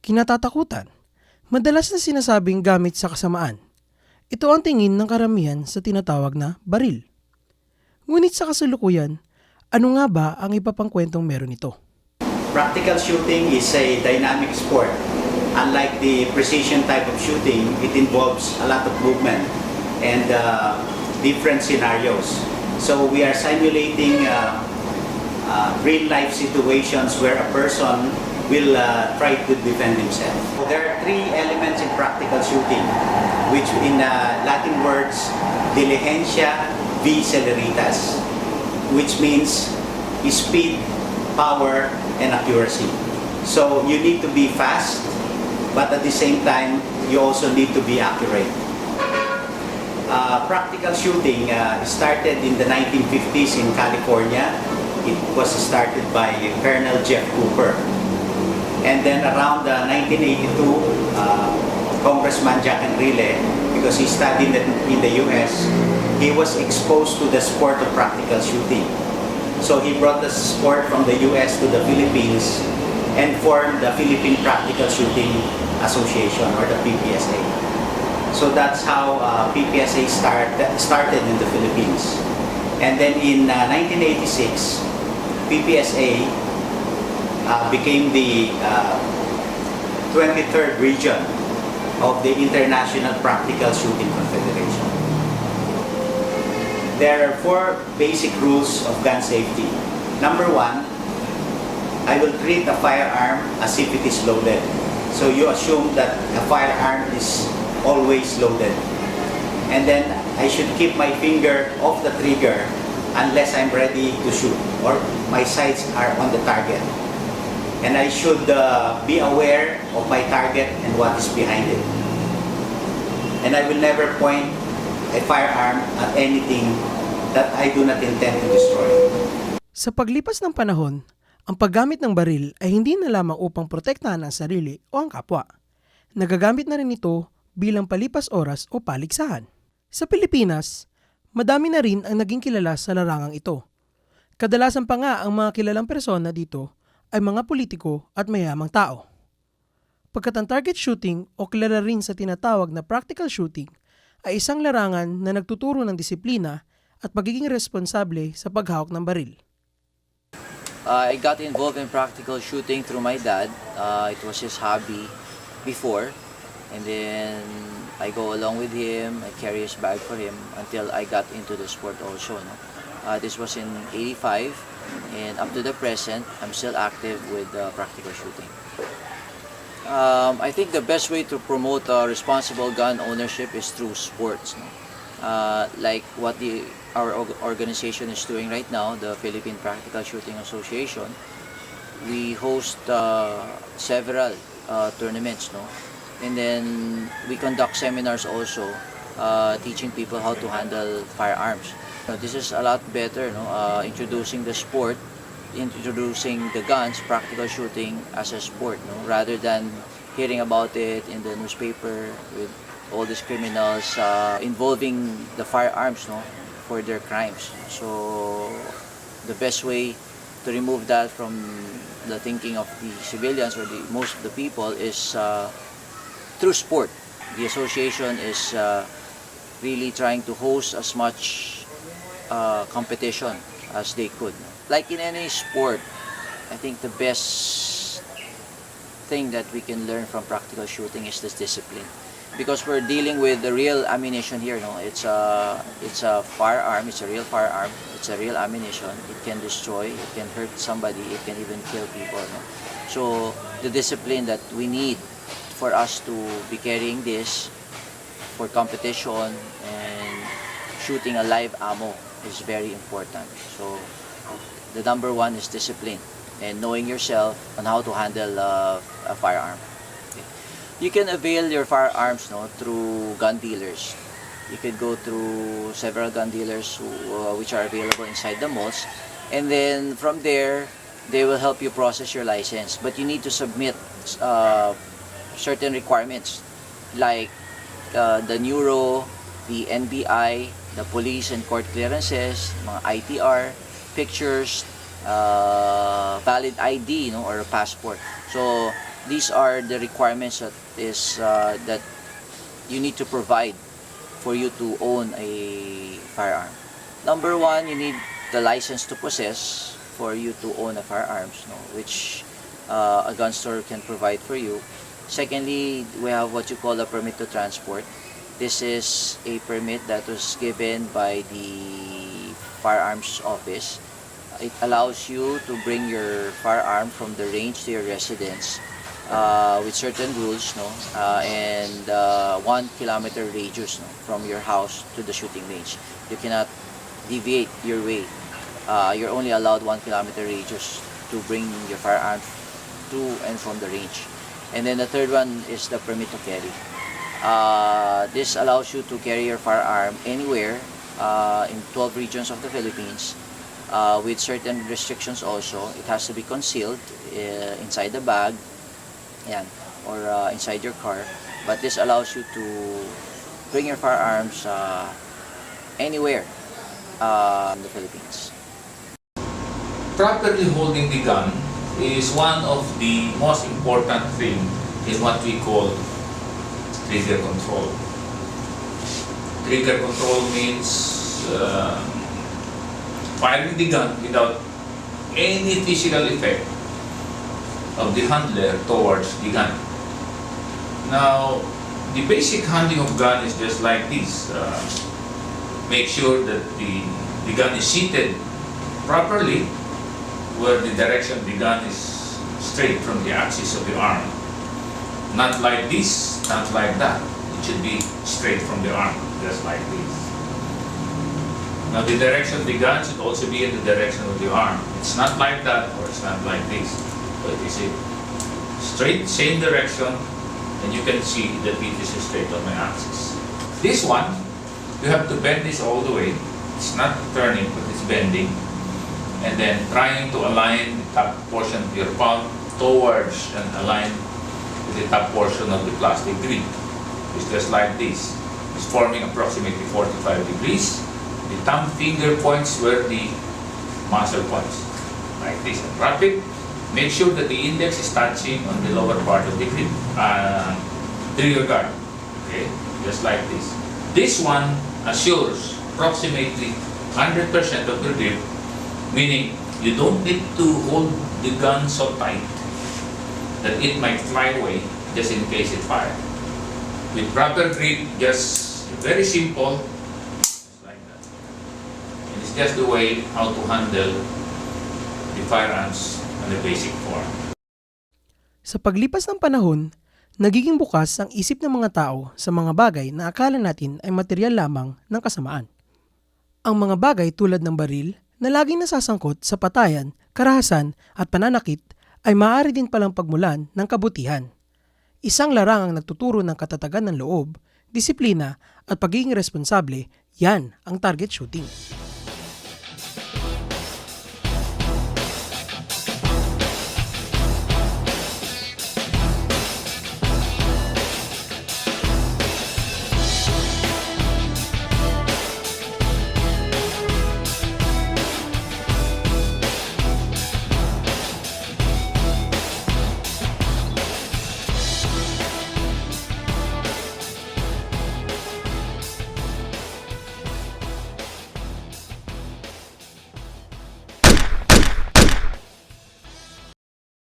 Kinatatakutan, madalas na sinasabing gamit sa kasamaan. Ito ang tingin ng karamihan sa tinatawag na baril. Ngunit sa kasalukuyan, ano nga ba ang iba pang kwentong meron ito? Practical shooting is a dynamic sport. Unlike the precision type of shooting, it involves a lot of movement and different scenarios. So we are simulating real-life situations where a person will try to defend himself. So there are three elements in practical shooting, which in Latin words, diligencia v celeritas, which means speed, power, and accuracy. So you need to be fast, but at the same time, you also need to be accurate. Practical shooting started in the 1950s in California. It was started by Colonel Jeff Cooper. And then around 1982, Congressman Jack Enrile, because he studied in the US, he was exposed to the sport of practical shooting. So he brought the sport from the US to the Philippines and formed the Philippine Practical Shooting Association, or the PPSA. So that's how PPSA started in the Philippines. And then in 1986, PPSA became the 23rd region of the International Practical Shooting Confederation. There are four basic rules of gun safety. Number one, I will treat a firearm as if it is loaded. So you assume that a firearm is always loaded. And then I should keep my finger off the trigger unless I'm ready to shoot or my sights are on the target. And I should be aware of my target and what is behind it. And I will never point a firearm at anything that I do not intend to destroy. Sa paglipas ng panahon, ang paggamit ng baril ay hindi na lamang upang protektahan ang sarili o ang kapwa. Nagagamit na rin ito bilang palipas oras o paligsahan. Sa Pilipinas, madami na rin ang naging kilala sa larangang ito. Kadalasan pa nga ang mga kilalang persona dito ay mga politiko at mayamang tao. Pagkat ang target shooting o kilala rin sa tinatawag na practical shooting ay isang larangan na nagtuturo ng disiplina at pagiging responsable sa paghawak ng baril. I got involved in practical shooting through my dad. It was his hobby before, and then I go along with him, I carry his bag for him until I got into the sport also. No? This was in '85, and up to the present, I'm still active with practical shooting. I think the best way to promote responsible gun ownership is through sports. No? Like what our organization is doing right now, the Philippine Practical Shooting Association. We host several tournaments, no? And then we conduct seminars also, teaching people how to handle firearms. This is a lot better, no? Introducing the sport, introducing the guns, practical shooting as a sport, no? Rather than hearing about it in the newspaper with all these criminals involving the firearms, no, for their crimes. So the best way to remove that from the thinking of the civilians or most of the people is through sport. The association is really trying to host as much competition as they could. Like in any sport, I think the best thing that we can learn from practical shooting is this discipline. Because we're dealing with the real ammunition here, no? It's a firearm, it's a real firearm, it's a real ammunition. It can destroy, it can hurt somebody, it can even kill people, no? So the discipline that we need for us to be carrying this for competition and shooting a live ammo is very important. So the number one is discipline and knowing yourself on how to handle a firearm. You can avail your firearms, no, through gun dealers. You could go through several gun dealers which are available inside the malls, and then from there they will help you process your license. But you need to submit certain requirements like the Neuro, the NBI, the police and court clearances, mga ITR, pictures, valid ID, no, or a passport. So these are the requirements that you need to provide for you to own a firearm. Number one, you need the license to possess for you to own a firearms, no, which a gun store can provide for you. Secondly, we have what you call a permit to transport. This is a permit that was given by the firearms office. It allows you to bring your firearm from the range to your residence with certain rules, no, and 1 kilometer radius, no, from your house to the shooting range. You cannot deviate your way. You're only allowed 1 kilometer radius to bring your firearm to and from the range. And then the third one is the permit to carry. This allows you to carry your firearm anywhere in 12 regions of the Philippines with certain restrictions also. It has to be concealed inside the bag, yan, or inside your car. But this allows you to bring your firearms anywhere in the Philippines. Properly holding the gun is one of the most important things in what we call trigger control. Trigger control means firing the gun without any physical effect of the handler towards the gun. Now, the basic handling of gun is just like this. Make sure that the gun is seated properly, where the direction of the gun is straight from the axis of the arm. Not like this, not like that. It should be straight from the arm, just like this. Now the direction of the gun should also be in the direction of the arm. It's not like that, or it's not like this. But it is a straight, same direction, and you can see that it is straight on my axis. This one, you have to bend this all the way. It's not turning, but it's bending. And then trying to align the top portion of your palm towards and align with the top portion of the plastic grip. It's just like this. It's forming approximately 45 degrees. The thumb finger points where the muscle points, like this. And wrap it. Make sure that the index is touching on the lower part of the grip, trigger guard. Okay, just like this. This one assures approximately 100% of the grip, meaning you don't need to hold the gun so tight that it might fly away just in case it fires. With proper grip, just very simple, just like that. And it's just the way how to handle the firearms on the basic form. Sa paglipas ng panahon, nagiging bukas ang isip ng mga tao sa mga bagay na akala natin ay material lamang ng kasamaan. Ang mga bagay tulad ng baril na laging nasasangkot sa patayan, karahasan at pananakit ay maaari din palang pagmulan ng kabutihan. Isang larangang nagtuturo ng katatagan ng loob, disiplina at pagiging responsable, yan ang target shooting.